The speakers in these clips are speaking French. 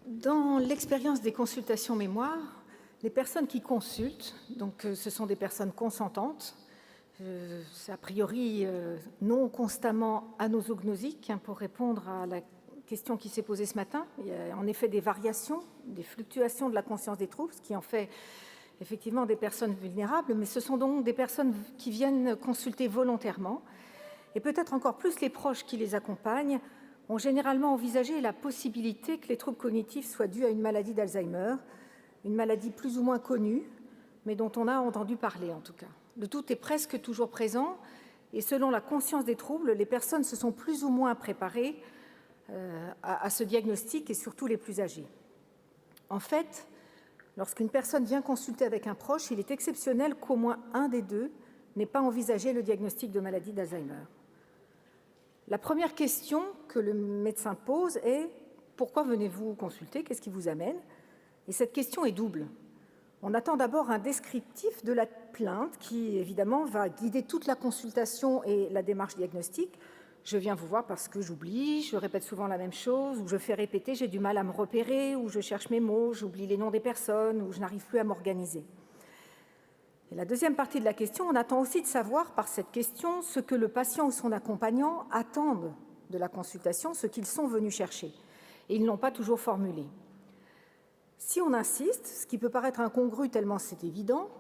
Dans l'expérience des consultations mémoire, les personnes qui consultent, donc ce sont des personnes consentantes, c'est a priori non constamment anosognosiques, pour répondre à la question qui s'est posée ce matin. Il y a en effet des variations, des fluctuations de la conscience des troubles, ce qui en fait effectivement des personnes vulnérables, mais ce sont donc des personnes qui viennent consulter volontairement, et peut-être encore plus les proches qui les accompagnent ont généralement envisagé la possibilité que les troubles cognitifs soient dus à une maladie d'Alzheimer, une maladie plus ou moins connue, mais dont on a entendu parler en tout cas. Le tout est presque toujours présent, et selon la conscience des troubles, les personnes se sont plus ou moins préparées à ce diagnostic, et surtout les plus âgés. En fait, lorsqu'une personne vient consulter avec un proche, il est exceptionnel qu'au moins un des deux n'ait pas envisagé le diagnostic de maladie d'Alzheimer. La première question que le médecin pose est « Pourquoi venez-vous consulter? Qu'est-ce qui vous amène ?» Et cette question est double. On attend d'abord un descriptif de la plainte qui, évidemment, va guider toute la consultation et la démarche diagnostique. Je viens vous voir parce que j'oublie, je répète souvent la même chose, ou je fais répéter, j'ai du mal à me repérer, ou je cherche mes mots, j'oublie les noms des personnes, ou je n'arrive plus à m'organiser. Et la deuxième partie de la question, on attend aussi de savoir par cette question ce que le patient ou son accompagnant attendent de la consultation, ce qu'ils sont venus chercher. Et ils ne l'ont pas toujours formulé. Si on insiste, ce qui peut paraître incongru tellement c'est évident,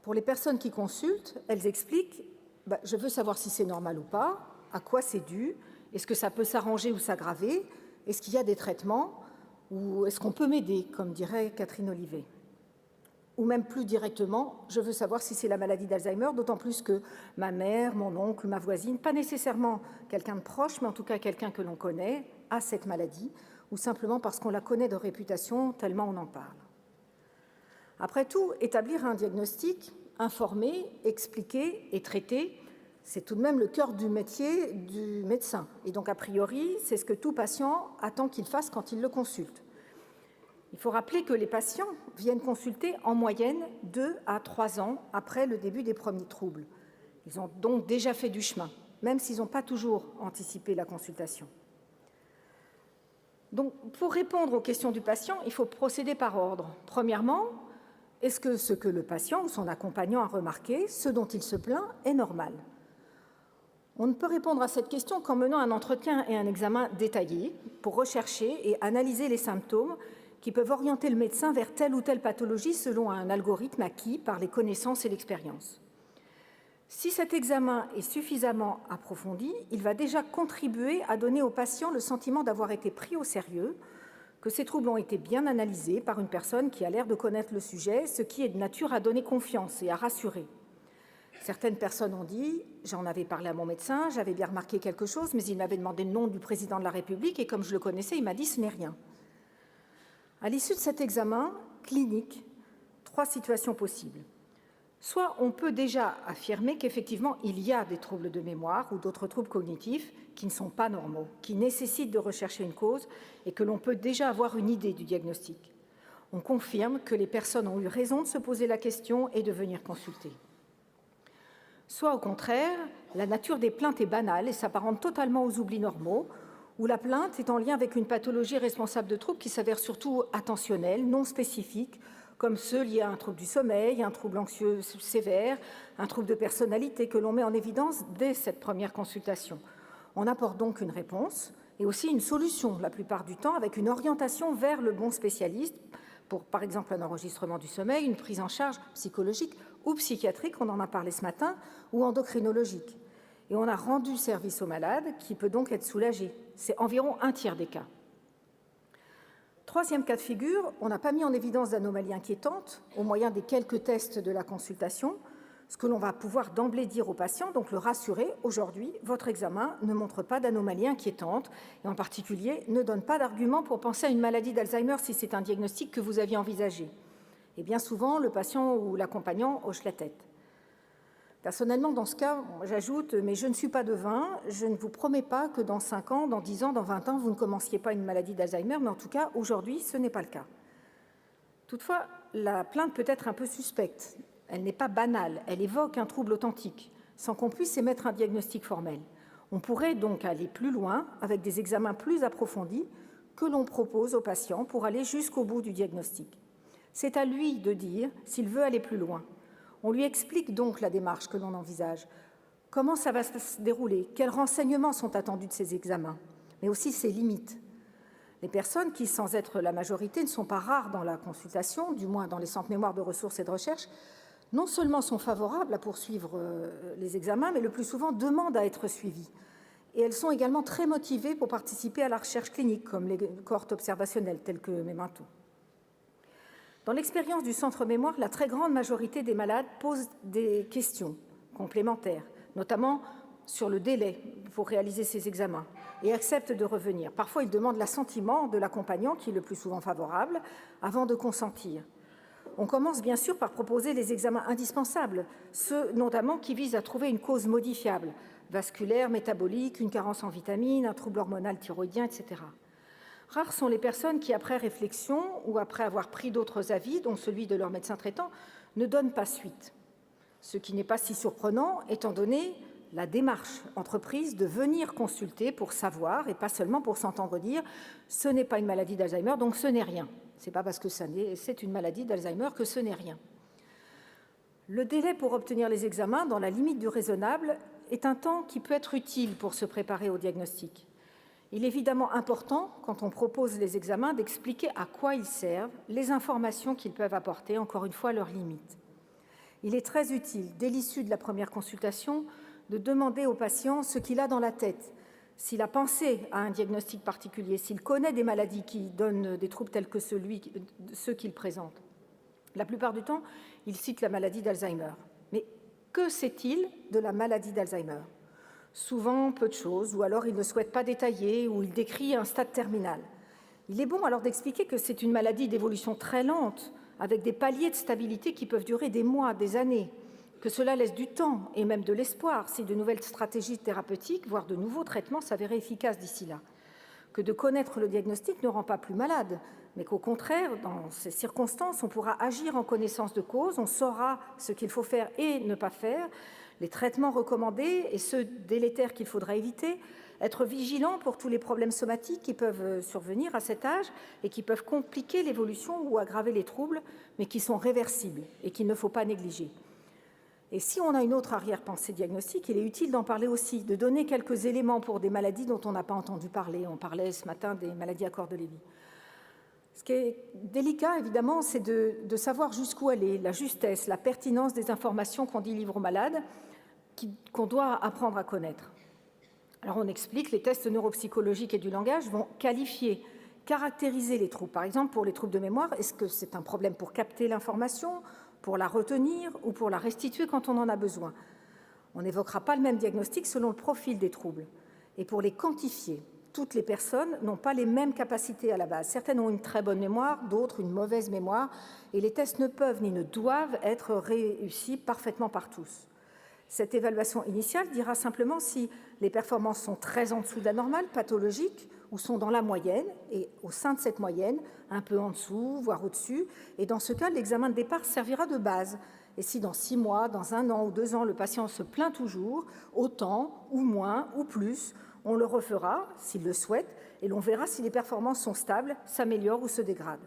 pour les personnes qui consultent, elles expliquent « je veux savoir si c'est normal ou pas, à quoi c'est dû, est-ce que ça peut s'arranger ou s'aggraver, est-ce qu'il y a des traitements ou est-ce qu'on peut m'aider ?» comme dirait Catherine Olivet. Ou même plus directement, je veux savoir si c'est la maladie d'Alzheimer, d'autant plus que ma mère, mon oncle, ma voisine, pas nécessairement quelqu'un de proche, mais en tout cas quelqu'un que l'on connaît, a cette maladie, ou simplement parce qu'on la connaît de réputation, tellement on en parle. Après tout, établir un diagnostic, informer, expliquer et traiter, c'est tout de même le cœur du métier du médecin. Et donc, a priori, c'est ce que tout patient attend qu'il fasse quand il le consulte. Il faut rappeler que les patients viennent consulter en moyenne 2 à 3 ans après le début des premiers troubles. Ils ont donc déjà fait du chemin, même s'ils n'ont pas toujours anticipé la consultation. Donc, pour répondre aux questions du patient, il faut procéder par ordre. Premièrement, est-ce que ce que le patient ou son accompagnant a remarqué, ce dont il se plaint, est normal? On ne peut répondre à cette question qu'en menant un entretien et un examen détaillés pour rechercher et analyser les symptômes qui peuvent orienter le médecin vers telle ou telle pathologie selon un algorithme acquis par les connaissances et l'expérience. Si cet examen est suffisamment approfondi, il va déjà contribuer à donner au patient le sentiment d'avoir été pris au sérieux, que ces troubles ont été bien analysés par une personne qui a l'air de connaître le sujet, ce qui est de nature à donner confiance et à rassurer. Certaines personnes ont dit « j'en avais parlé à mon médecin, j'avais bien remarqué quelque chose, mais il m'avait demandé le nom du président de la République et comme je le connaissais, il m'a dit « ce n'est rien ». À l'issue de cet examen clinique, 3 situations possibles. Soit on peut déjà affirmer qu'effectivement, il y a des troubles de mémoire ou d'autres troubles cognitifs qui ne sont pas normaux, qui nécessitent de rechercher une cause et que l'on peut déjà avoir une idée du diagnostic. On confirme que les personnes ont eu raison de se poser la question et de venir consulter. Soit au contraire, la nature des plaintes est banale et s'apparente totalement aux oublis normaux, où la plainte est en lien avec une pathologie responsable de troubles qui s'avèrent surtout attentionnels, non spécifiques, comme ceux liés à un trouble du sommeil, un trouble anxieux sévère, un trouble de personnalité que l'on met en évidence dès cette première consultation. On apporte donc une réponse et aussi une solution, la plupart du temps, avec une orientation vers le bon spécialiste, pour par exemple un enregistrement du sommeil, une prise en charge psychologique ou psychiatrique, on en a parlé ce matin, ou endocrinologique. Et on a rendu service au malade qui peut donc être soulagé. C'est environ un tiers des cas. Troisième cas de figure, on n'a pas mis en évidence d'anomalies inquiétantes au moyen des quelques tests de la consultation, ce que l'on va pouvoir d'emblée dire au patient, donc le rassurer, aujourd'hui, votre examen ne montre pas d'anomalies inquiétantes et en particulier ne donne pas d'argument pour penser à une maladie d'Alzheimer si c'est un diagnostic que vous aviez envisagé. Et bien souvent, le patient ou l'accompagnant hoche la tête. Personnellement, dans ce cas, j'ajoute, mais je ne suis pas devin, je ne vous promets pas que dans 5 ans, dans 10 ans, dans 20 ans, vous ne commenciez pas une maladie d'Alzheimer, mais en tout cas, aujourd'hui, ce n'est pas le cas. Toutefois, la plainte peut être un peu suspecte. Elle n'est pas banale, elle évoque un trouble authentique, sans qu'on puisse émettre un diagnostic formel. On pourrait donc aller plus loin, avec des examens plus approfondis, que l'on propose au patient pour aller jusqu'au bout du diagnostic. C'est à lui de dire s'il veut aller plus loin. On lui explique donc la démarche que l'on envisage. Comment ça va se dérouler? Quels renseignements sont attendus de ces examens? Mais aussi ses limites. Les personnes qui, sans être la majorité, ne sont pas rares dans la consultation, du moins dans les centres mémoire de ressources et de recherche, non seulement sont favorables à poursuivre les examens, mais le plus souvent demandent à être suivies. Et elles sont également très motivées pour participer à la recherche clinique, comme les cohortes observationnelles telles que Memento. Dans l'expérience du centre mémoire, la très grande majorité des malades posent des questions complémentaires, notamment sur le délai pour réaliser ces examens, et acceptent de revenir. Parfois, ils demandent l'assentiment de l'accompagnant, qui est le plus souvent favorable, avant de consentir. On commence bien sûr par proposer les examens indispensables, ceux notamment qui visent à trouver une cause modifiable, vasculaire, métabolique, une carence en vitamines, un trouble hormonal thyroïdien, etc. Rares sont les personnes qui, après réflexion ou après avoir pris d'autres avis, dont celui de leur médecin traitant, ne donnent pas suite. Ce qui n'est pas si surprenant, étant donné la démarche entreprise de venir consulter pour savoir, et pas seulement pour s'entendre dire « ce n'est pas une maladie d'Alzheimer, donc ce n'est rien ». Ce n'est pas parce que c'est une maladie d'Alzheimer que ce n'est rien. Le délai pour obtenir les examens, dans la limite du raisonnable, est un temps qui peut être utile pour se préparer au diagnostic. Il est évidemment important, quand on propose les examens, d'expliquer à quoi ils servent, les informations qu'ils peuvent apporter, encore une fois, leurs limites. Il est très utile, dès l'issue de la première consultation, de demander au patient ce qu'il a dans la tête, s'il a pensé à un diagnostic particulier, s'il connaît des maladies qui donnent des troubles tels que ceux qu'il présente. La plupart du temps, il cite la maladie d'Alzheimer. Mais que sait-il de la maladie d'Alzheimer? Souvent, peu de choses, ou alors il ne souhaite pas détailler, ou il décrit un stade terminal. Il est bon alors d'expliquer que c'est une maladie d'évolution très lente, avec des paliers de stabilité qui peuvent durer des mois, des années, que cela laisse du temps et même de l'espoir si de nouvelles stratégies thérapeutiques, voire de nouveaux traitements s'avéraient efficaces d'ici là. Que de connaître le diagnostic ne rend pas plus malade, mais qu'au contraire, dans ces circonstances, on pourra agir en connaissance de cause, on saura ce qu'il faut faire et ne pas faire, les traitements recommandés et ceux délétères qu'il faudra éviter, être vigilant pour tous les problèmes somatiques qui peuvent survenir à cet âge et qui peuvent compliquer l'évolution ou aggraver les troubles, mais qui sont réversibles et qu'il ne faut pas négliger. Et si on a une autre arrière-pensée diagnostique, il est utile d'en parler aussi, de donner quelques éléments pour des maladies dont on n'a pas entendu parler. On parlait ce matin des maladies à corps de Lévy. Ce qui est délicat, évidemment, c'est de savoir jusqu'où aller, la justesse, la pertinence des informations qu'on délivre aux malades, qu'on doit apprendre à connaître. Alors on explique, les tests neuropsychologiques et du langage vont qualifier, caractériser les troubles. Par exemple, pour les troubles de mémoire, est-ce que c'est un problème pour capter l'information, pour la retenir ou pour la restituer quand on en a besoin? On n'évoquera pas le même diagnostic selon le profil des troubles. Et pour les quantifier, toutes les personnes n'ont pas les mêmes capacités à la base. Certaines ont une très bonne mémoire, d'autres une mauvaise mémoire, et les tests ne peuvent ni ne doivent être réussis parfaitement par tous. Cette évaluation initiale dira simplement si les performances sont très en dessous de la normale, pathologique, ou sont dans la moyenne, et au sein de cette moyenne, un peu en dessous, voire au-dessus. Et dans ce cas, l'examen de départ servira de base. Et si dans 6 mois, dans 1 an ou 2 ans, le patient se plaint toujours, autant ou moins ou plus, on le refera s'il le souhaite, et l'on verra si les performances sont stables, s'améliorent ou se dégradent.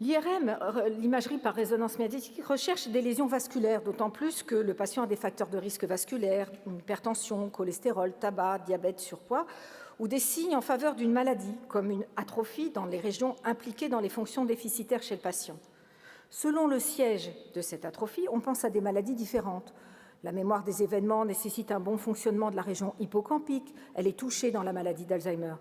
L'IRM, l'imagerie par résonance magnétique, recherche des lésions vasculaires, d'autant plus que le patient a des facteurs de risque vasculaires, hypertension, cholestérol, tabac, diabète, surpoids, ou des signes en faveur d'une maladie, comme une atrophie dans les régions impliquées dans les fonctions déficitaires chez le patient. Selon le siège de cette atrophie, on pense à des maladies différentes. La mémoire des événements nécessite un bon fonctionnement de la région hippocampique. Elle est touchée dans la maladie d'Alzheimer,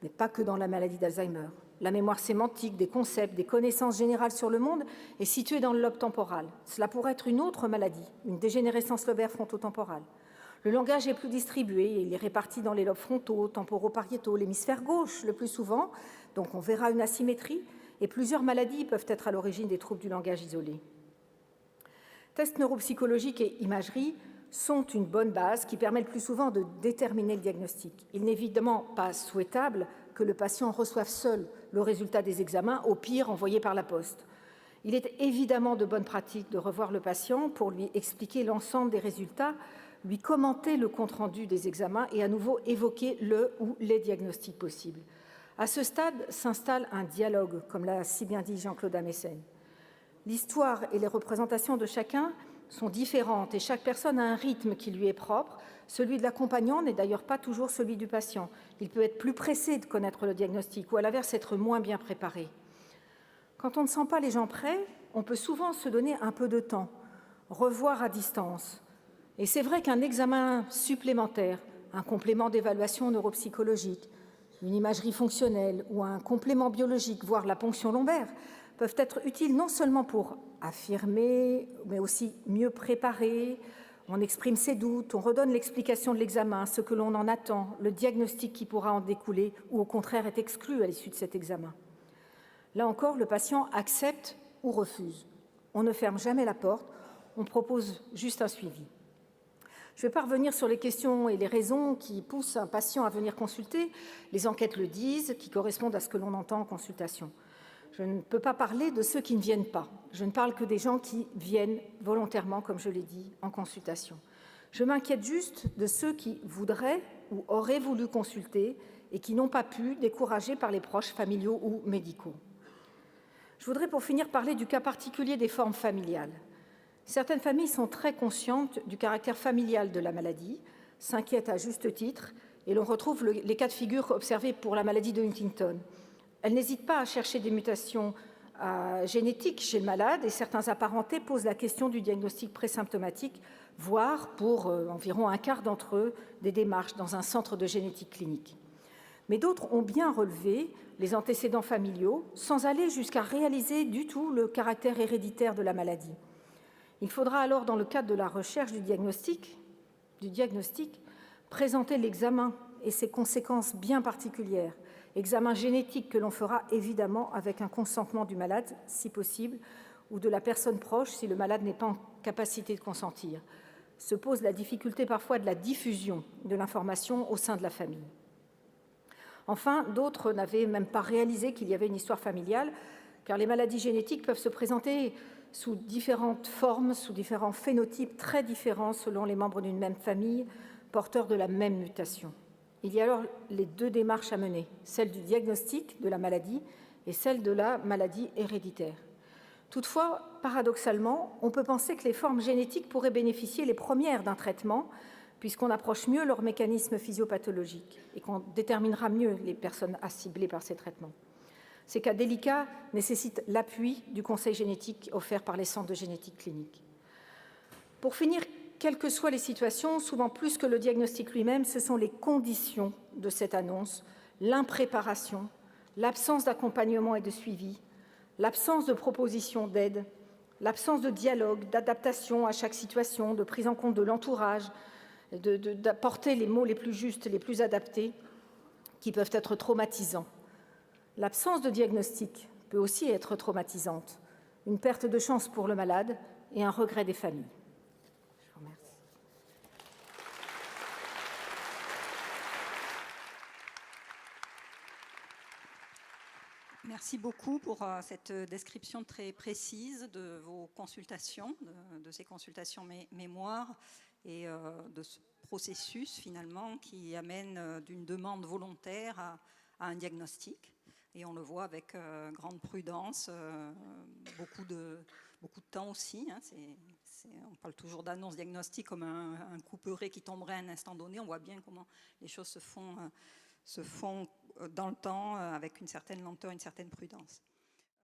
mais pas que dans la maladie d'Alzheimer. La mémoire sémantique des concepts, des connaissances générales sur le monde est située dans le lobe temporal. Cela pourrait être une autre maladie, une dégénérescence lobaire frontotemporale. Le langage est plus distribué, il est réparti dans les lobes frontaux, temporaux-pariétaux, l'hémisphère gauche le plus souvent, donc on verra une asymétrie, et plusieurs maladies peuvent être à l'origine des troubles du langage isolés. Tests neuropsychologiques et imagerie sont une bonne base qui permet le plus souvent de déterminer le diagnostic. Il n'est évidemment pas souhaitable que le patient reçoive seul le résultat des examens, au pire envoyé par la poste. Il est évidemment de bonne pratique de revoir le patient pour lui expliquer l'ensemble des résultats, lui commenter le compte-rendu des examens et à nouveau évoquer le ou les diagnostics possibles. À ce stade s'installe un dialogue, comme l'a si bien dit Jean-Claude Amessen. L'histoire et les représentations de chacun sont différentes et chaque personne a un rythme qui lui est propre. Celui de l'accompagnant n'est d'ailleurs pas toujours celui du patient. Il peut être plus pressé de connaître le diagnostic ou à l'inverse être moins bien préparé. Quand on ne sent pas les gens prêts, on peut souvent se donner un peu de temps, revoir à distance. Et c'est vrai qu'un examen supplémentaire, un complément d'évaluation neuropsychologique, une imagerie fonctionnelle ou un complément biologique, voire la ponction lombaire, peuvent être utiles non seulement pour affirmer, mais aussi mieux préparer. On exprime ses doutes, on redonne l'explication de l'examen, ce que l'on en attend, le diagnostic qui pourra en découler ou au contraire est exclu à l'issue de cet examen. Là encore, le patient accepte ou refuse. On ne ferme jamais la porte, on propose juste un suivi. Je ne vais pas revenir sur les questions et les raisons qui poussent un patient à venir consulter. Les enquêtes le disent, qui correspondent à ce que l'on entend en consultation. Je ne peux pas parler de ceux qui ne viennent pas. Je ne parle que des gens qui viennent volontairement, comme je l'ai dit, en consultation. Je m'inquiète juste de ceux qui voudraient ou auraient voulu consulter et qui n'ont pas pu, découragés par les proches familiaux ou médicaux. Je voudrais pour finir parler du cas particulier des formes familiales. Certaines familles sont très conscientes du caractère familial de la maladie, s'inquiètent à juste titre, et l'on retrouve les cas de figure observés pour la maladie de Huntington. Elles n'hésitent pas à chercher des mutations génétiques chez le malade et certains apparentés posent la question du diagnostic présymptomatique, voire pour environ un quart d'entre eux, des démarches dans un centre de génétique clinique. Mais d'autres ont bien relevé les antécédents familiaux sans aller jusqu'à réaliser du tout le caractère héréditaire de la maladie. Il faudra alors, dans le cadre de la recherche du diagnostic, présenter l'examen et ses conséquences bien particulières. Examen génétique que l'on fera évidemment avec un consentement du malade, si possible, ou de la personne proche, si le malade n'est pas en capacité de consentir. Se pose la difficulté parfois de la diffusion de l'information au sein de la famille. Enfin, d'autres n'avaient même pas réalisé qu'il y avait une histoire familiale, car les maladies génétiques peuvent se présenter sous différentes formes, sous différents phénotypes très différents selon les membres d'une même famille, porteurs de la même mutation. Il y a alors les deux démarches à mener, celle du diagnostic de la maladie et celle de la maladie héréditaire. Toutefois, paradoxalement, on peut penser que les formes génétiques pourraient bénéficier les premières d'un traitement, puisqu'on approche mieux leur mécanisme physiopathologique et qu'on déterminera mieux les personnes à cibler par ces traitements. Ces cas délicats nécessitent l'appui du conseil génétique offert par les centres de génétique clinique. Pour finir, quelles que soient les situations, souvent plus que le diagnostic lui-même, ce sont les conditions de cette annonce, l'impréparation, l'absence d'accompagnement et de suivi, l'absence de proposition d'aide, l'absence de dialogue, d'adaptation à chaque situation, de prise en compte de l'entourage, d'apporter les mots les plus justes, les plus adaptés, qui peuvent être traumatisants. L'absence de diagnostic peut aussi être traumatisante, une perte de chance pour le malade et un regret des familles. Je vous remercie. Merci beaucoup pour cette description très précise de vos consultations, de ces consultations mémoire et de ce processus finalement qui amène d'une demande volontaire à un diagnostic. Et on le voit avec grande prudence, beaucoup de temps aussi. Hein, on parle toujours d'annonce diagnostique comme un couperet qui tomberait à un instant donné. On voit bien comment les choses se font dans le temps avec une certaine lenteur, une certaine prudence.